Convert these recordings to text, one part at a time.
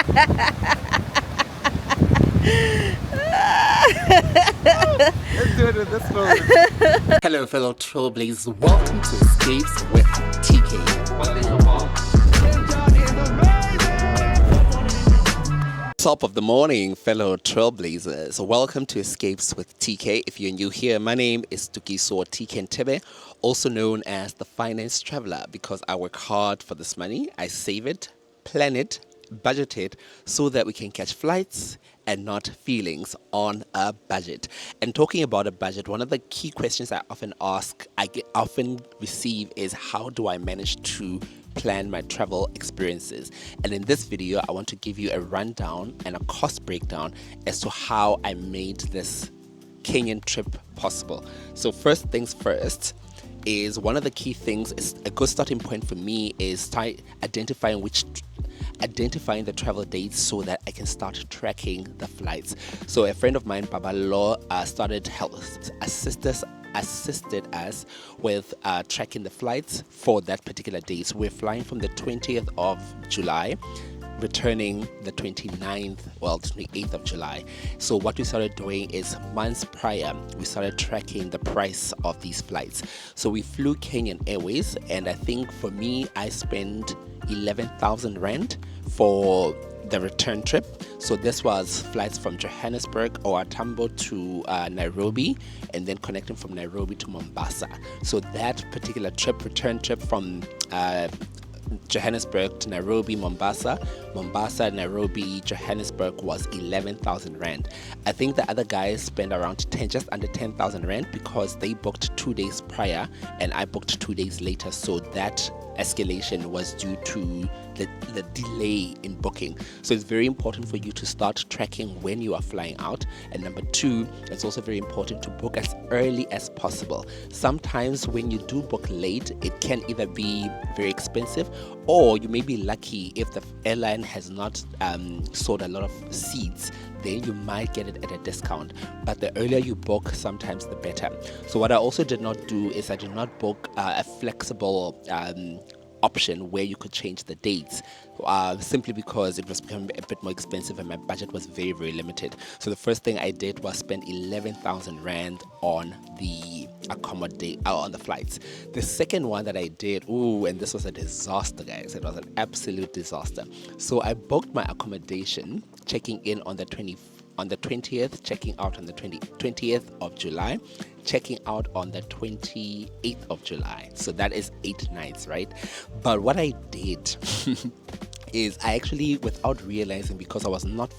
Let's do it with this phone. Hello, fellow trailblazers. Welcome to Escapes with TKay. Top of the morning, fellow trailblazers. Welcome to Escapes with TKay. If you're new here, my name is TKay Ntebe, also known as the finance traveler, because I work hard for this money. I save it, plan it, budget it, so that we can catch flights and not feelings on a budget. And talking about a budget, one of the key questions I often receive is, how do I manage to plan my travel experiences? And in this video, I want to give you a rundown and a cost breakdown as to how I made this Kenyan trip possible. So first things first, is one of the key things, is a good starting point for me is identifying the travel dates so that I can start tracking the flights. So a friend of mine, Babalo, assisted us with tracking the flights for that particular date. So we're flying from the 20th of July, returning the 28th of July. So what we started doing is, months prior, we started tracking the price of these flights. So we flew Kenyan Airways, and I think for me, I spent 11,000 rand for the return trip. So this was flights from Johannesburg or Tambo to Nairobi, and then connecting from Nairobi to Mombasa. So that particular return trip from Johannesburg to Nairobi, Mombasa, Nairobi, Johannesburg was 11,000 rand. I think the other guys spent around just under 10,000 rand because they booked 2 days prior and I booked 2 days later. So that escalation was due to the delay in booking. So it's very important for you to start tracking when you are flying out. And number two, it's also very important to book as early as possible. Sometimes when you do book late, it can either be very expensive, or you may be lucky if the airline has not sold a lot of seats, then you might get it at a discount. But the earlier you book, sometimes the better. So what I also did not do is I did not book a flexible option where you could change the dates, simply because it was becoming a bit more expensive and my budget was very, very limited. So the first thing I did was spend 11,000 rand on the on the flights. The second one that I did, and this was a disaster, guys. It was an absolute disaster. So I booked my accommodation, checking in on the 20th, checking out on the 20th of July, checking out on the 28th of July. So that is 8 nights, right? But what I did is I actually, without realizing, because I was not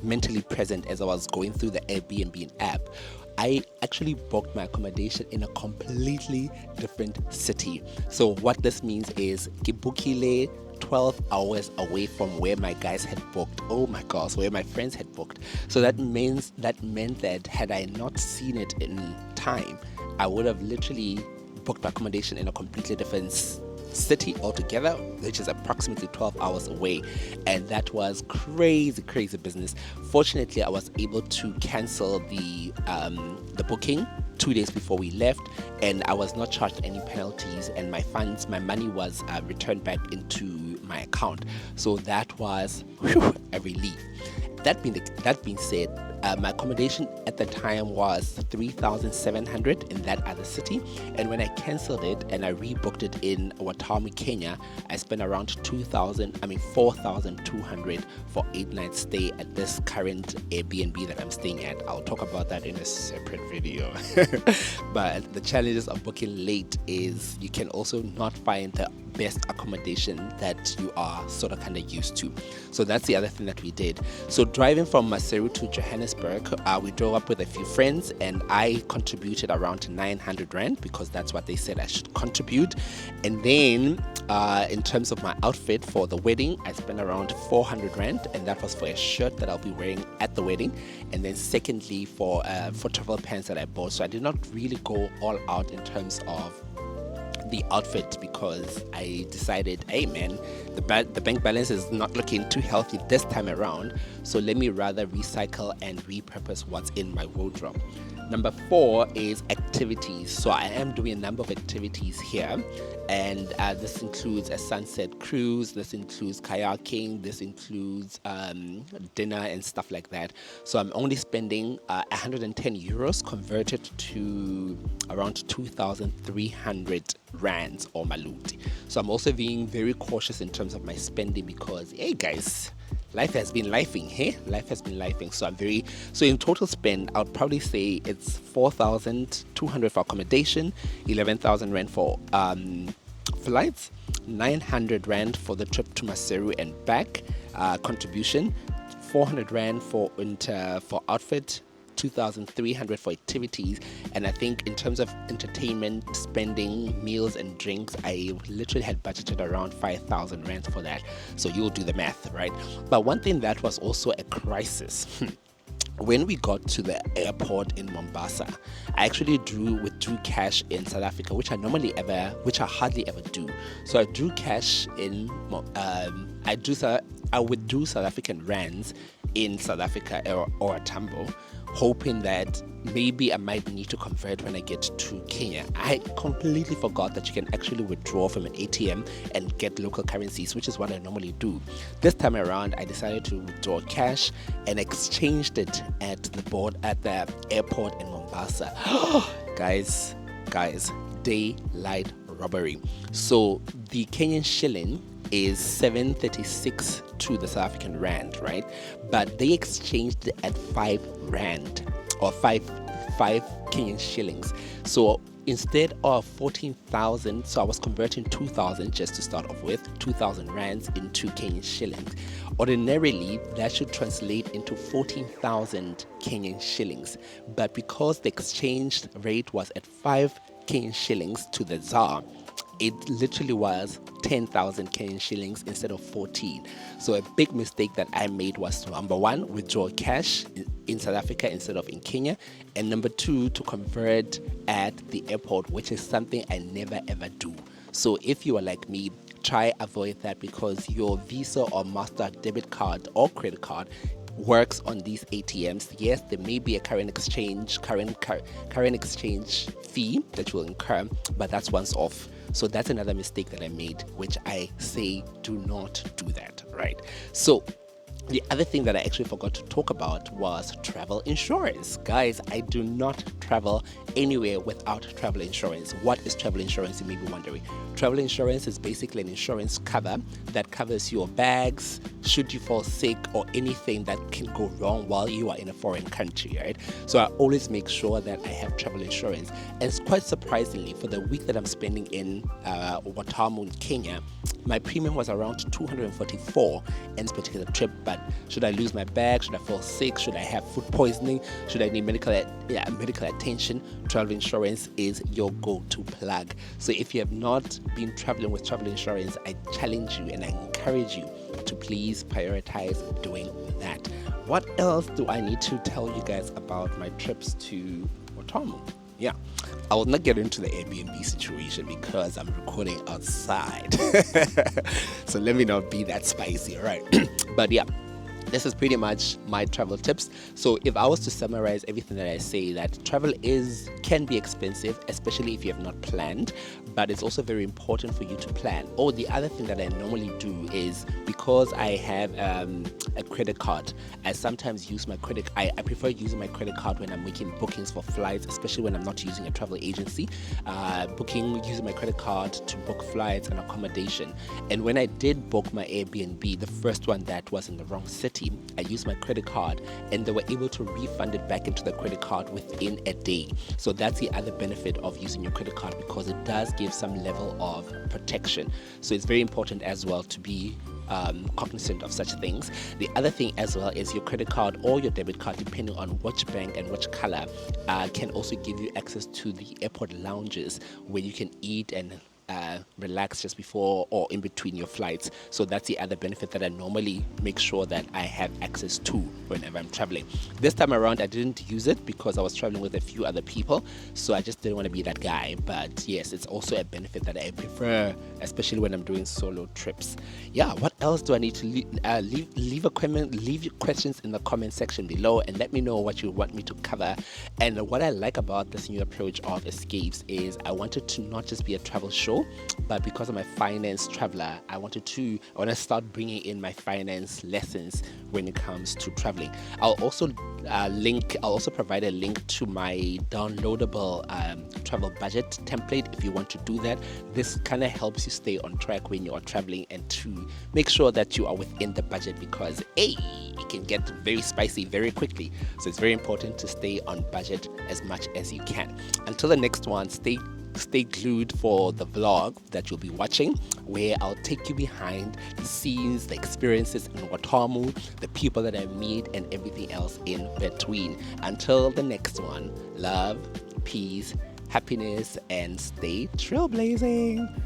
mentally present as I was going through the Airbnb app, I actually booked my accommodation in a completely different city. So what this means is Kibukile, 12 hours away from where my guys had booked. Oh my gosh, where my friends had booked. So that meant that had I not seen it in time, I would have literally booked my accommodation in a completely different city altogether, which is approximately 12 hours away, and that was crazy business. Fortunately, I was able to cancel the booking 2 days before we left, and I was not charged any penalties, and my money was returned back into my account. So that was a relief. That being said, my accommodation at the time was 3,700 in that other city, and when I cancelled it and I rebooked it in Watamu, Kenya, I spent around 4,200 for 8 nights stay at this current Airbnb that I'm staying at. I'll talk about that in a separate video. But the challenges of booking late is you can also not find the best accommodation that you are sort of kind of used to. So that's the other thing that we did. So driving from Maseru to Johannesburg, we drove up with a few friends, and I contributed around 900 rand because that's what they said I should contribute. And then in terms of my outfit for the wedding, I spent around 400 rand, and that was for a shirt that I'll be wearing at the wedding, and then secondly for travel pants that I bought. So I did not really go all out in terms of the outfit because I decided, hey man, the bank balance is not looking too healthy this time around, so let me rather recycle and repurpose what's in my wardrobe. Number 4 is activities. So I am doing a number of activities here, and this includes a sunset cruise, this includes kayaking, this includes dinner and stuff like that. So I'm only spending 110 euros converted to around 2,300 rands or maluti. So I'm also being very cautious in terms of my spending because, hey guys, life has been lifing, hey? Life has been lifing. So in total spend, I would probably say it's 4,200 for accommodation, 11,000 rand for flights, 900 rand for the trip to Maseru and back, contribution, 400 rand for outfit, 2,300 for activities, and I think in terms of entertainment, spending, meals and drinks, I literally had budgeted around 5,000 rand for that. So you'll do the math, right? But one thing that was also a crisis when we got to the airport in Mombasa, I actually withdrew cash in South Africa, which I hardly ever do. So I drew cash in, I withdrew South African rands in South Africa or Tambo, hoping that maybe I might need to convert when I get to Kenya. I completely forgot that you can actually withdraw from an ATM and get local currencies, which is what I normally do. This time around, I decided to withdraw cash and exchanged it at the airport in Mombasa. Guys, daylight robbery. So the Kenyan shilling is 736 to the South African rand, right? But they exchanged it at 5 rand or 5 Kenyan shillings. So instead of 14,000, so I was converting 2,000 just to start off with, 2,000 rands into Kenyan shillings. Ordinarily, that should translate into 14,000 Kenyan shillings. But because the exchange rate was at 5 Kenyan shillings to the ZAR, it literally was 10,000 Kenyan shillings instead of 14. So a big mistake that I made was to, number 1, withdraw cash in South Africa instead of in Kenya, and number 2, to convert at the airport, which is something I never ever do. So if you are like me, try avoid that because your Visa or Master debit card or credit card works on these ATMs. Yes, there may be a current exchange fee that you will incur, but that's once off. So that's another mistake that I made, which I say do not do that, right? So the other thing that I actually forgot to talk about was travel insurance. Guys, I do not travel anywhere without travel insurance. What is travel insurance, you may be wondering? Travel insurance is basically an insurance cover that covers your bags should you fall sick or anything that can go wrong while you are in a foreign country, right? So I always make sure that I have travel insurance. And it's quite surprisingly, for the week that I'm spending in Watamu in Kenya, my premium was around 244 in this particular trip. But should I lose my bag? Should I fall sick? Should I have food poisoning? Should I need medical attention? Travel insurance is your go-to plug. So if you have not been traveling with travel insurance, I challenge you and I encourage you to please prioritize doing that. What else do I need to tell you guys about my trips to Watamu? Yeah, I will not get into the Airbnb situation because I'm recording outside. So let me not be that spicy, all right? But yeah, this is pretty much my travel tips. So if I was to summarize everything that I say, that travel can be expensive, especially if you have not planned, but it's also very important for you to plan. Or the other thing that I normally do is, because I have a credit card, I sometimes use my I prefer using my credit card when I'm making bookings for flights, especially when I'm not using a travel agency. Using my credit card to book flights and accommodation. And when I did book my Airbnb, the first one that was in the wrong city, I used my credit card and they were able to refund it back into the credit card within a day. So that's the other benefit of using your credit card, because it does give some level of protection. So it's very important as well to be cognizant of such things. The other thing as well is your credit card or your debit card, depending on which bank and which color, can also give you access to the airport lounges where you can eat and relax just before or in between your flights. So that's the other benefit that I normally make sure that I have access to whenever I'm traveling. This time around, I didn't use it because I was traveling with a few other people, so I just didn't want to be that guy. But yes, it's also a benefit that I prefer, especially when I'm doing solo trips. Yeah, what else do I need to leave a comment? Leave your questions in the comment section below and let me know what you want me to cover. And what I like about this new approach of Escapes is I wanted to not just be a travel show, but because I'm a finance traveler, I want to start bringing in my finance lessons when it comes to traveling. I'll also provide a link to my downloadable travel budget template if you want to do that. This kind of helps you stay on track when you are traveling and to make sure that you are within the budget, because it can get very spicy very quickly. So it's very important to stay on budget as much as you can. Until the next one, stay glued for the vlog that you'll be watching, where I'll take you behind the scenes, the experiences in Watamu, the people that I meet, and everything else in between. Until the next one, love, peace, happiness, and stay trailblazing.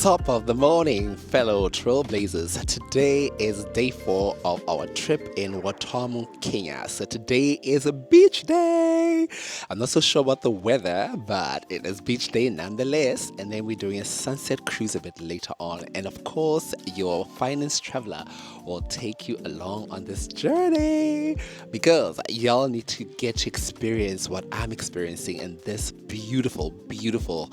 Top of the morning, fellow trailblazers. Today is day 4 of our trip in Watamu, Kenya. So today is a beach day. I'm not so sure about the weather, but it is beach day nonetheless. And then we're doing a sunset cruise a bit later on. And of course, your finance traveler will take you along on this journey, because y'all need to get to experience what I'm experiencing in this beautiful, beautiful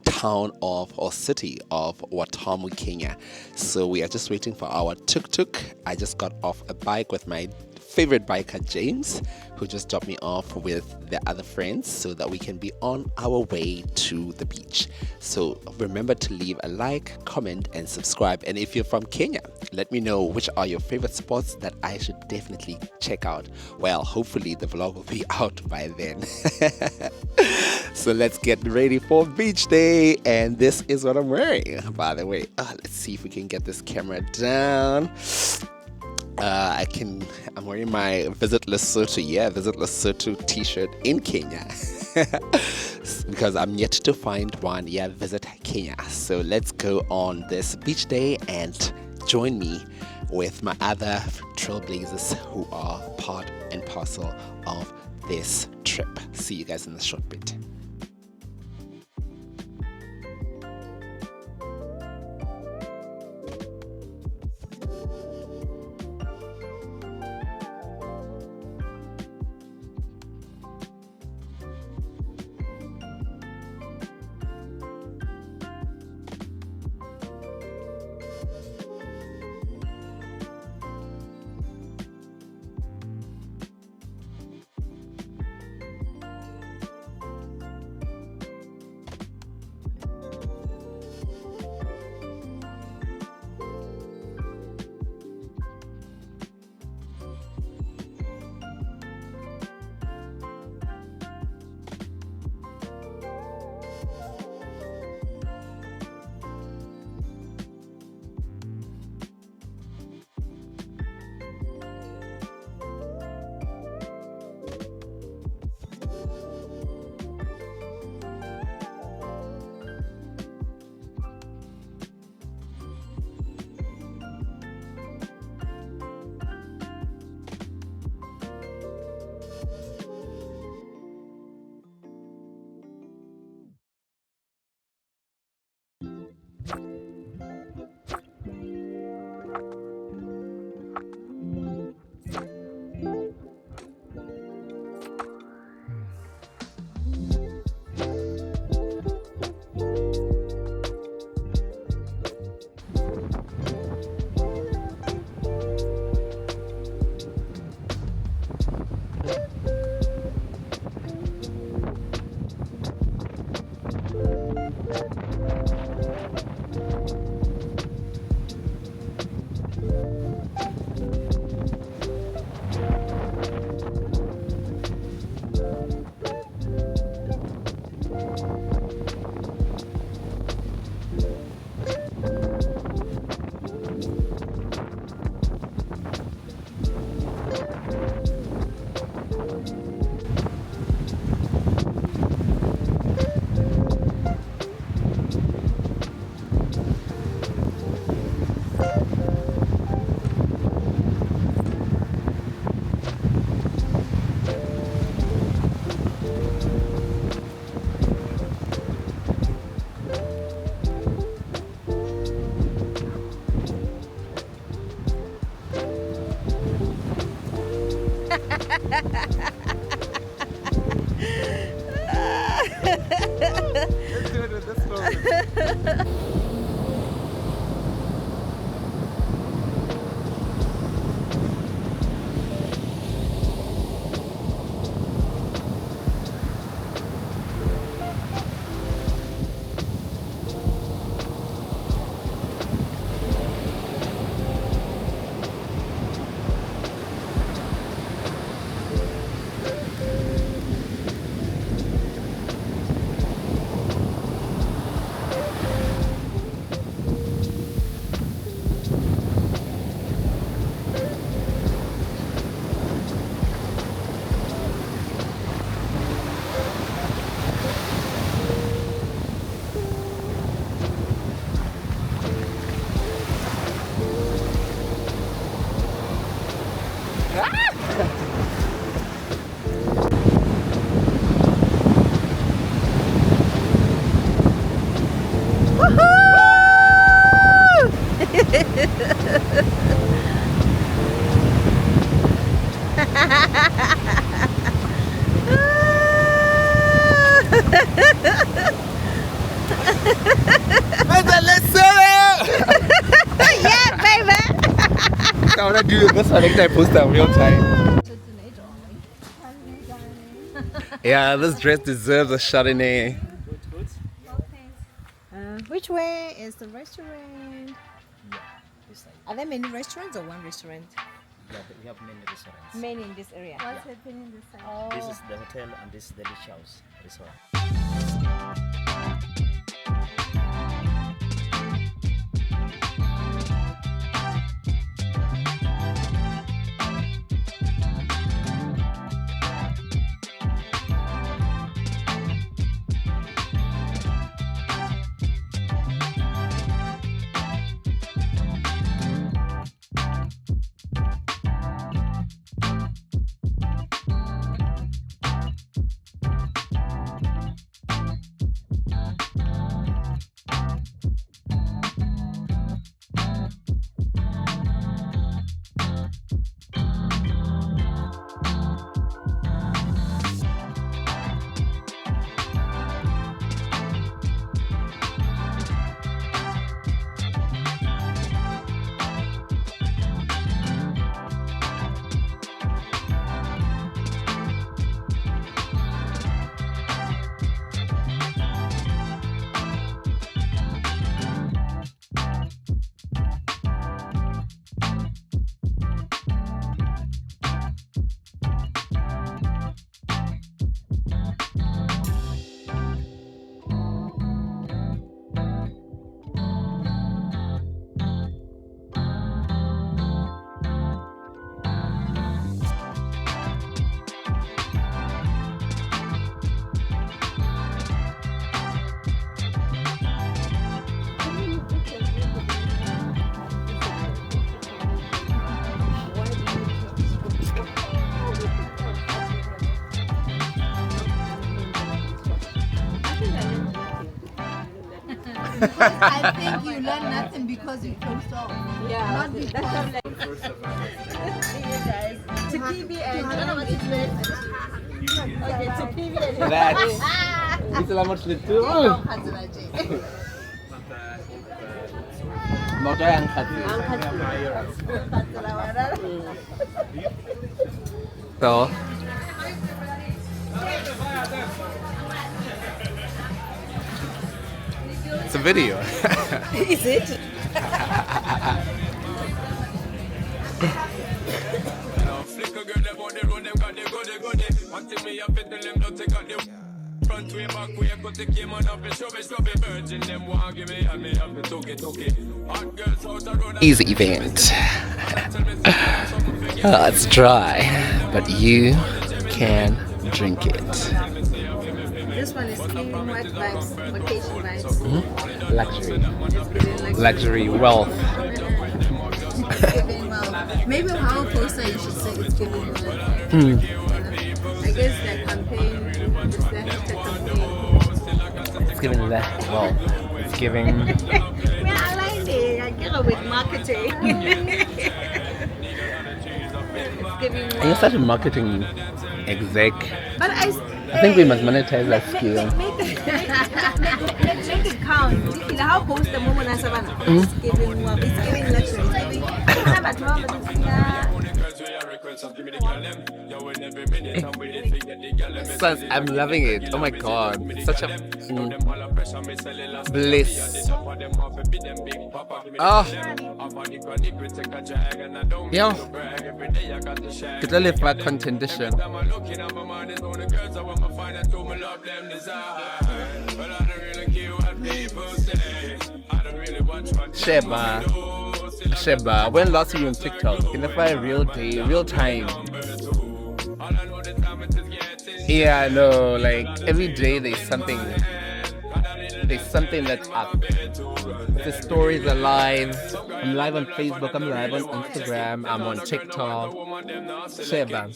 town of or city of Watamu, Kenya. So we are just waiting for our tuk-tuk. I just got off a bike with my favorite biker, James, who just dropped me off with the other friends so that we can be on our way to the beach. So remember to leave a like, comment, and subscribe. And if you're from Kenya, let me know which are your favorite spots that I should definitely check out. Well, hopefully the vlog will be out by then. So let's get ready for beach day. And this is what I'm wearing, by the way. Let's see if we can get this camera down. I'm wearing my Visit Lesotho t-shirt in Kenya. Because I'm yet to find one. Visit Kenya. So let's go on this beach day and join me with my other trailblazers who are part and parcel of this trip. See you guys in a short bit. gotta do this one next time. Post that real time. Yeah, this dress deserves a Chardonnay. Which way is the restaurant? Are there many restaurants or one restaurant? Yeah, we have many restaurants. Many in this area. What's happening this side? Oh. This is the hotel and this is the beach house resort. I think you learn nothing because you closed off. Yeah, Not because. To PB and I don't know what it's meant. Okay, to PB and That's. It's a lot to do. Moto yang khatsi. So. It's a video. Is it? Easy event. It's dry, but you can drink it. This one is giving what vibes? Vacation vibes. Luxury. Luxury, wealth. It's giving wealth. Maybe how closer you should say it's giving wealth. I guess the campaign is the hashtag campaign. It's giving that wealth. It's giving. Yeah, I like it. I get it with marketing. It's giving You're wealth. such a marketing exec. But I think we must monetize that skill. Make it count. How post the moment as it's giving wealth. It's giving luxury. It's giving. I'm loving it. Oh my god. Such a bliss. Oh. Yeah. Could I live back contention? Sheba, when last were you on TikTok? Can I find real day, real time? Yeah, I know. Like every day there's something that's up. The stories are live. I'm live on Facebook. I'm live on Instagram. I'm on TikTok. Sheba.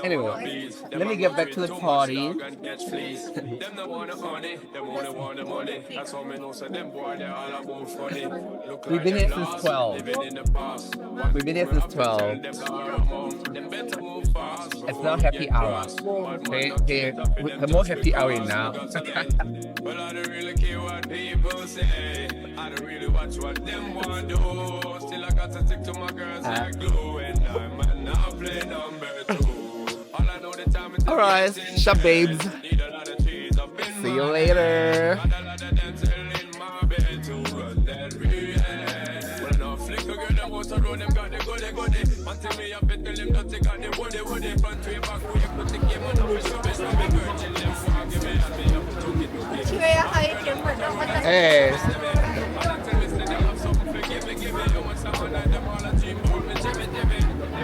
Anyway, let me get back to the party. We've been here since 12. We've been here since 12. It's now happy hour. Okay, the more happy hour now. say. I don't really watch what them want do. Still I got to stick to my girls like glue. And I'm now play number 2. All I know the time is Alright, shop babes. Need a lot of trees up in See you later. got a lot of them in my bed to run that real. When I know flick a girl, them most of them got the goody. Until me up it, tell them that they got the woody. Front way, back way, put the game on the show. Best of me virgin, them fuck give me and me up to it. Kaya kayo yung mata. Hey. Tell me say they have something for give me. You want someone like them all a dream about me, Jimmy. Them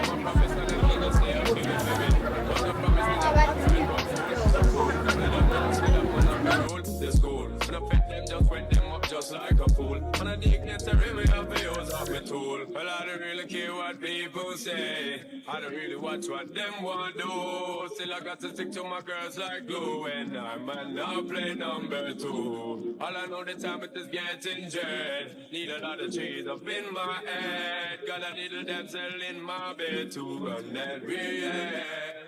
a promise and them gonna say I'll give it, baby. But the promise me not the school. When I pet them, just wet them up just like a fool. When I dig them, to me have to use up my tool. Well, I don't really care what people say. I don't really watch what them want do. Still I got to stick to my girls like glue. And I'm now play number 2. All I know the time it is getting jet. Need a lot of trees up in my head. Got a little damsel in my bed to run that real.